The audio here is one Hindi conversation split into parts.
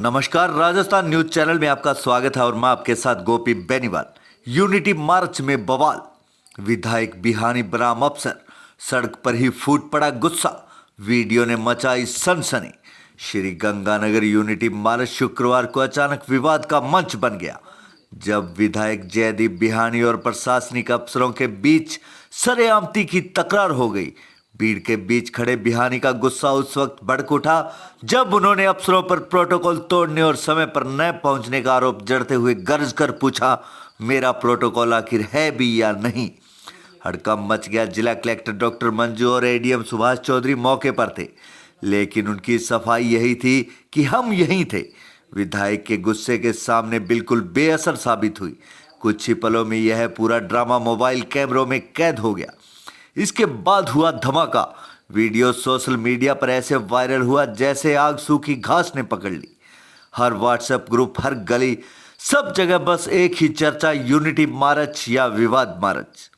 नमस्कार, राजस्थान न्यूज चैनल में आपका स्वागत है और मैं आपके साथ गोपी बेनीवाल। यूनिटी मार्च में बवाल, विधायक बिहानी बनाम अफसर, सड़क पर ही फूट पड़ा गुस्सा, वीडियो ने मचाई सनसनी। श्री गंगानगर यूनिटी मार्च शुक्रवार को अचानक विवाद का मंच बन गया, जब विधायक जयदीप बिहानी और प्रशासनिक अफसरों के बीच सरेआम तीखी तकरार हो गई। भीड़ के बीच खड़े बिहानी का गुस्सा उस वक्त भड़क उठा जब उन्होंने अफसरों पर प्रोटोकॉल तोड़ने और समय पर न पहुंचने का आरोप जड़ते हुए गरज कर पूछा, मेरा प्रोटोकॉल आखिर है भी या नहीं। हड़कंप मच गया। जिला कलेक्टर डॉक्टर मंजू और एडीएम सुभाष चौधरी मौके पर थे, लेकिन उनकी सफाई यही थी कि हम यहीं थे। विधायक के गुस्से के सामने बिल्कुल बेअसर साबित हुई। कुछ ही पलों में यह पूरा ड्रामा मोबाइल कैमरों में कैद हो गया। इसके बाद हुआ धमाका। वीडियो सोशल मीडिया पर ऐसे वायरल हुआ जैसे आग सूखी घास ने पकड़ ली। हर व्हाट्सएप ग्रुप, हर गली, सब जगह बस एक ही चर्चा, यूनिटी मार्च या विवाद मार्च।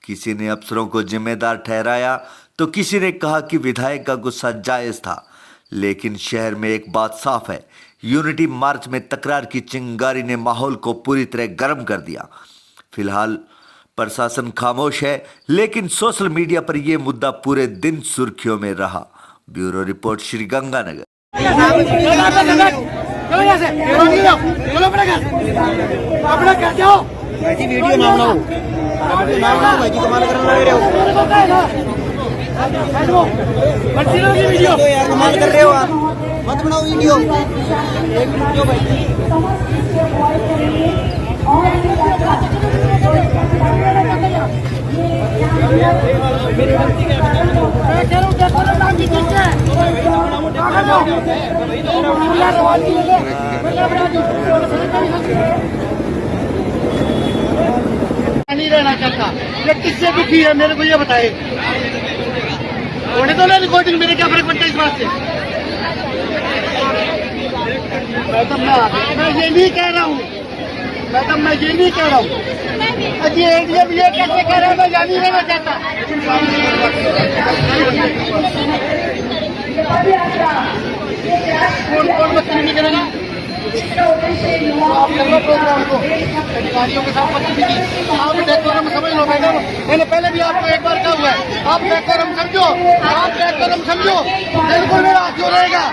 किसी ने अफसरों को जिम्मेदार ठहराया तो किसी ने कहा कि विधायक का गुस्सा जायज था। लेकिन शहर में एक बात साफ है, यूनिटी मार्च में तकरार की चिंगारी ने माहौल को पूरी तरह गर्म कर दिया। फिलहाल प्रशासन खामोश है, लेकिन सोशल मीडिया पर यह मुद्दा पूरे दिन सुर्खियों में रहा। Bureau report, Shri Ganganagar. मत बनाओ वीडियो। नहीं रहना चाहता, ये किससे दुखी है मेरे को ये बताए। होने तो ना रिकॉर्डिंग, मेरे क्या फर्क पड़ता है इस बात से। मैं ये नहीं कह रहा हूँ मैडम, मैं ये नहीं कह रहा हूँ। अजी एडीएम ये कैसे कह रहा है, मैं नहीं रहना चाहता। कौन बच्चे नहीं करेगा? आप कर लो प्रोग्राम को अधिकारियों के साथ बदतमीजी। आप डेकोरम समझ लो मैडम, मैंने पहले भी आपको एक बार कहा हुआ है, आप डेकोरम समझो, आप डेकोरम समझो, बिल्कुल मेरा हाथ जो रहेगा।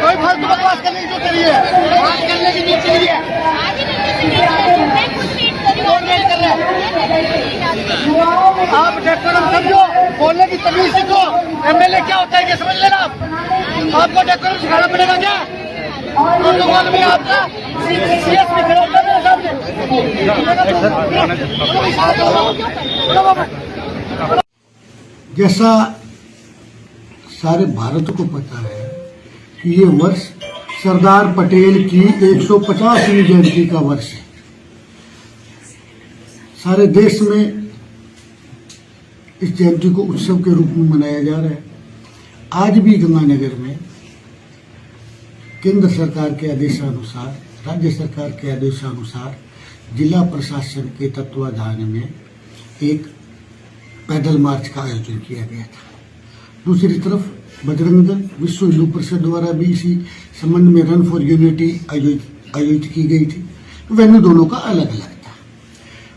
कोई फालतू बकवास करने की जरूरत नहीं है, बात करने की जरूरत नहीं है। आप डेकोरम समझो, बोलने की तमीज सीखो। एमएलए क्या होता है ये समझ लेना। आपको डेकोरम सिखाना पड़ेगा क्या? प्रोटोकॉल में आपका सीएस भी खड़ा होता है सामने। जैसा सारे भारत को पता है कि ये वर्ष सरदार पटेल की 150वीं जयंती का वर्ष है। सारे देश में इस जयंती को उत्सव के रूप में मनाया जा रहा है। आज भी गंगानगर में केंद्र सरकार के आदेशानुसार, राज्य सरकार के आदेशानुसार जिला प्रशासन के तत्वाधान में एक पैदल मार्च का आयोजन किया गया था। दूसरी तरफ बजरंग दल, विश्व हिंदू परिषद द्वारा भी इसी संबंध में रन फॉर यूनिटी आयोजित की गई थी। वेन्यू दोनों का अलग अलग था।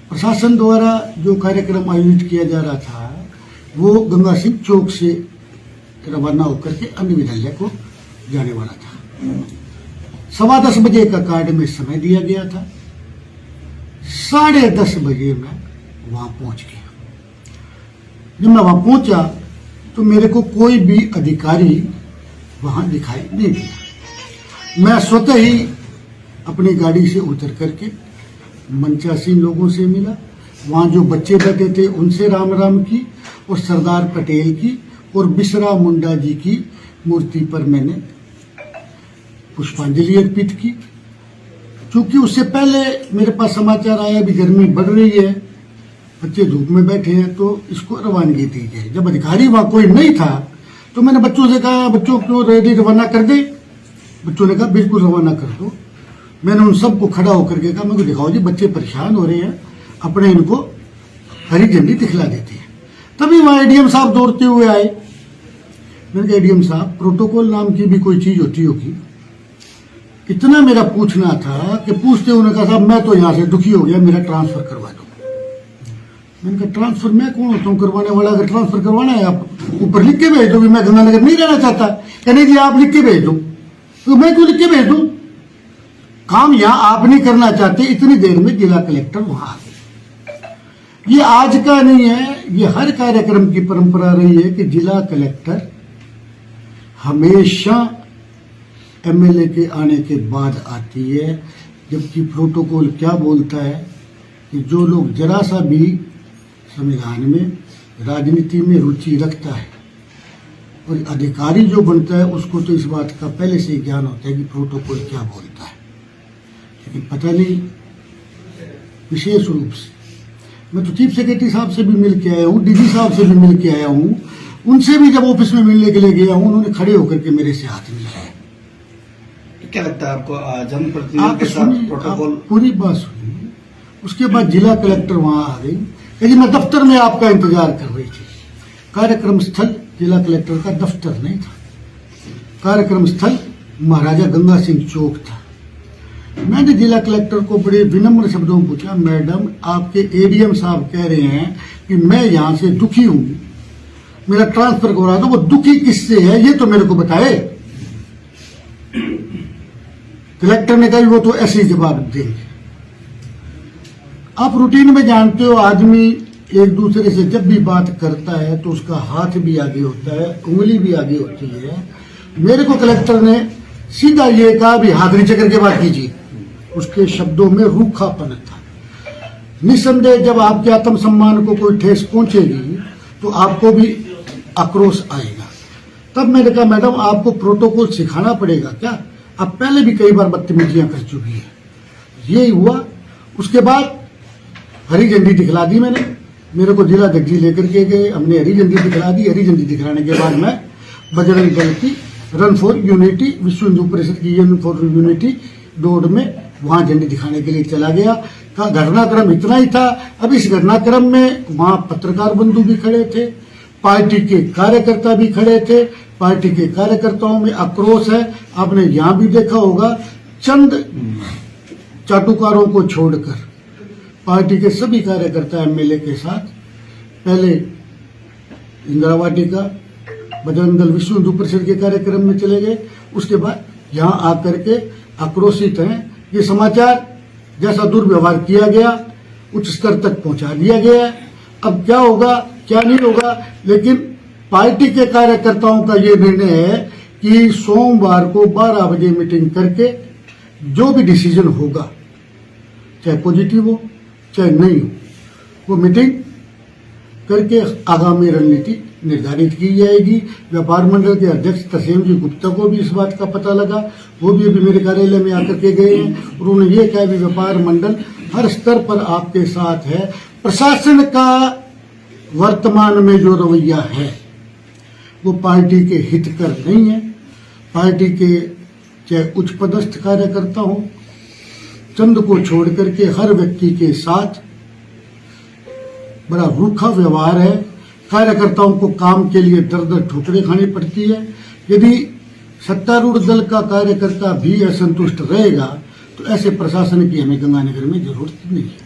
प्रशासन द्वारा जो कार्यक्रम आयोजित किया जा रहा था वो गंगा सिंह चौक से रवाना होकर के अन्य विद्यालय को जाने वाला था। 10:15 बजे का कार्ड में समय दिया गया था। 10:30 बजे मैं वहां पहुंच गया। जब मैं वहां पहुंचा तो मेरे को कोई भी अधिकारी वहां दिखाई नहीं दिया। मैं स्वतः ही अपनी गाड़ी से उतर करके मंचासीन लोगों से मिला। वहां जो बच्चे बैठे थे उनसे राम राम की और सरदार पटेल की और बिरसा मुंडा जी की मूर्ति पर मैंने पुष्पांजलि अर्पित की। क्योंकि उससे पहले मेरे पास समाचार आया भी गर्मी बढ़ रही है, बच्चे धूप में बैठे हैं, तो इसको रवानगी दी जाए। जब अधिकारी वहां कोई नहीं था तो मैंने बच्चों से कहा, बच्चों को रेडी रवाना कर दे। बच्चों ने कहा बिल्कुल रवाना कर दो। मैंने उन सबको खड़ा होकर के कहा, मेरे को दिखाओ जी, बच्चे परेशान हो रहे हैं, अपने इनको हरी झंडी दिखला देते हैं। तभी वहां एडीएम साहब दौड़ते हुए आए। मैंने कहा एडीएम साहब, प्रोटोकॉल नाम की भी कोई चीज होती होगी। इतना मेरा पूछना था कि पूछते उन्होंने कहा साहब मैं तो यहाँ से दुखी हो गया, मेरा ट्रांसफर करवा दो। मैंने कहा ट्रांसफर मैं कौन होता हूँ करवाने वाला? अगर ट्रांसफर करवाना है आप ऊपर लिख के भेज दो भी मैं गंगानगर नहीं रहना चाहता। कहने जी आप लिख के भेज दो। तो मैं क्यों लिख के भेज दूं? काम यहाँ आप नहीं करना चाहते, इतनी देर में जिला कलेक्टर वहां आ गए। ये आज का नहीं है, ये हर कार्यक्रम की परंपरा रही है कि जिला कलेक्टर हमेशा एमएलए के आने के बाद आती है, जबकि प्रोटोकॉल क्या बोलता है कि जो लोग जरा सा भी संविधान में राजनीति में रुचि रखता है और अधिकारी जो बनता है उसको तो इस बात का पहले से ही ज्ञान होता है कि प्रोटोकॉल क्या बोलता है। लेकिन पता नहीं, विशेष रूप से मैं तो चीफ सेक्रेटरी साहब से भी मिल के आया हूँ, डीजी साहब से भी मिल के आया हूँ, उनसे भी जब ऑफिस में मिलने के लिए गया हूँ उन्होंने खड़े होकर के मेरे से हाथ मिलाया। क्या लगता है आपको जनप्रतिनिधियों के साथ प्रोटोकॉल? पूरी बात सुनी। उसके बाद जिला कलेक्टर वहां आ गई कि मैं दफ्तर में आपका इंतजार कर रही थी। कार्यक्रम स्थल जिला कलेक्टर का दफ्तर नहीं था, कार्यक्रम स्थल महाराजा गंगा सिंह चौक था। मैंने जिला कलेक्टर को बड़े विनम्र शब्दों में पूछा, मैडम आपके एडीएम साहब कह रहे हैं कि मैं यहाँ से दुखी हूँ, मेरा ट्रांसफर हो रहा था, वो दुखी किससे है ये तो मेरे को बताए। कलेक्टर ने कहा वो तो ऐसे ही जवाब देंगे। आप रूटीन में जानते हो आदमी एक दूसरे से जब भी बात करता है तो उसका हाथ भी आगे होता है, उंगली भी आगे होती है। मेरे को कलेक्टर ने सीधा ये कहा भी हाथ नीचे करके बात कीजिए। उसके शब्दों में रूखापन था। निसंदेह जब आपके आत्मसम्मान को कोई ठेस पहुंचेगी तो आपको भी आक्रोश आएगा। तब मैंने कहा मैडम आपको प्रोटोकॉल सिखाना पड़ेगा क्या? आप पहले भी कई बार बदतमीजियां कर चुकी है। यही हुआ। उसके बाद हरी झंडी दिखला दी मैंने, मेरे को जिला जज लेकर के गए, हमने हरी झंडी दिखला दी। हरी झंडी दिखलाने के बाद मैं बजरंग दल की रन फॉर यूनिटी, विश्व हिंदू परिषद की रन फॉर यूनिटी दौड़ में वहां झंडी दिखाने के लिए चला गया। का घटनाक्रम इतना ही था। अब इस घटनाक्रम में वहां पत्रकार बंधु भी खड़े थे, पार्टी के कार्यकर्ता भी खड़े थे। पार्टी के कार्यकर्ताओं में आक्रोश है। आपने यहां भी देखा होगा, चंद चाटुकारों को छोड़कर पार्टी के सभी कार्यकर्ता एमएलए के साथ पहले इंदिरा वाटिका, बजरंग दल, विश्व हिंदू परिषद के कार्यक्रम में चले गए। उसके बाद यहां आकर के आक्रोशित हैं। ये समाचार जैसा दुर्व्यवहार किया गया उच्च स्तर तक पहुंचा दिया गया है। अब क्या होगा क्या नहीं होगा, लेकिन पार्टी के कार्यकर्ताओं का ये निर्णय है कि सोमवार को 12 बजे मीटिंग करके जो भी डिसीजन होगा, चाहे पॉजिटिव हो चाहे नहीं हो, वो मीटिंग करके आगामी रणनीति निर्धारित की जाएगी। व्यापार मंडल के अध्यक्ष तरसेम जी गुप्ता को भी इस बात का पता लगा, वो भी अभी मेरे कार्यालय में आकर के गए हैं। उन्होंने ये कहा कि व्यापार मंडल हर स्तर पर आपके साथ है। प्रशासन का वर्तमान में जो रवैया है वो पार्टी के हितकर नहीं है। पार्टी के चाहे उच्च पदस्थ कार्यकर्ता हो, चंद को छोड़ करके हर व्यक्ति के साथ बड़ा रूखा व्यवहार है। कार्यकर्ताओं को काम के लिए दर दर ठोकरें खानी पड़ती है। यदि सत्तारूढ़ दल का कार्यकर्ता भी असंतुष्ट रहेगा तो ऐसे प्रशासन की हमें गंगानगर में जरूरत नहीं है।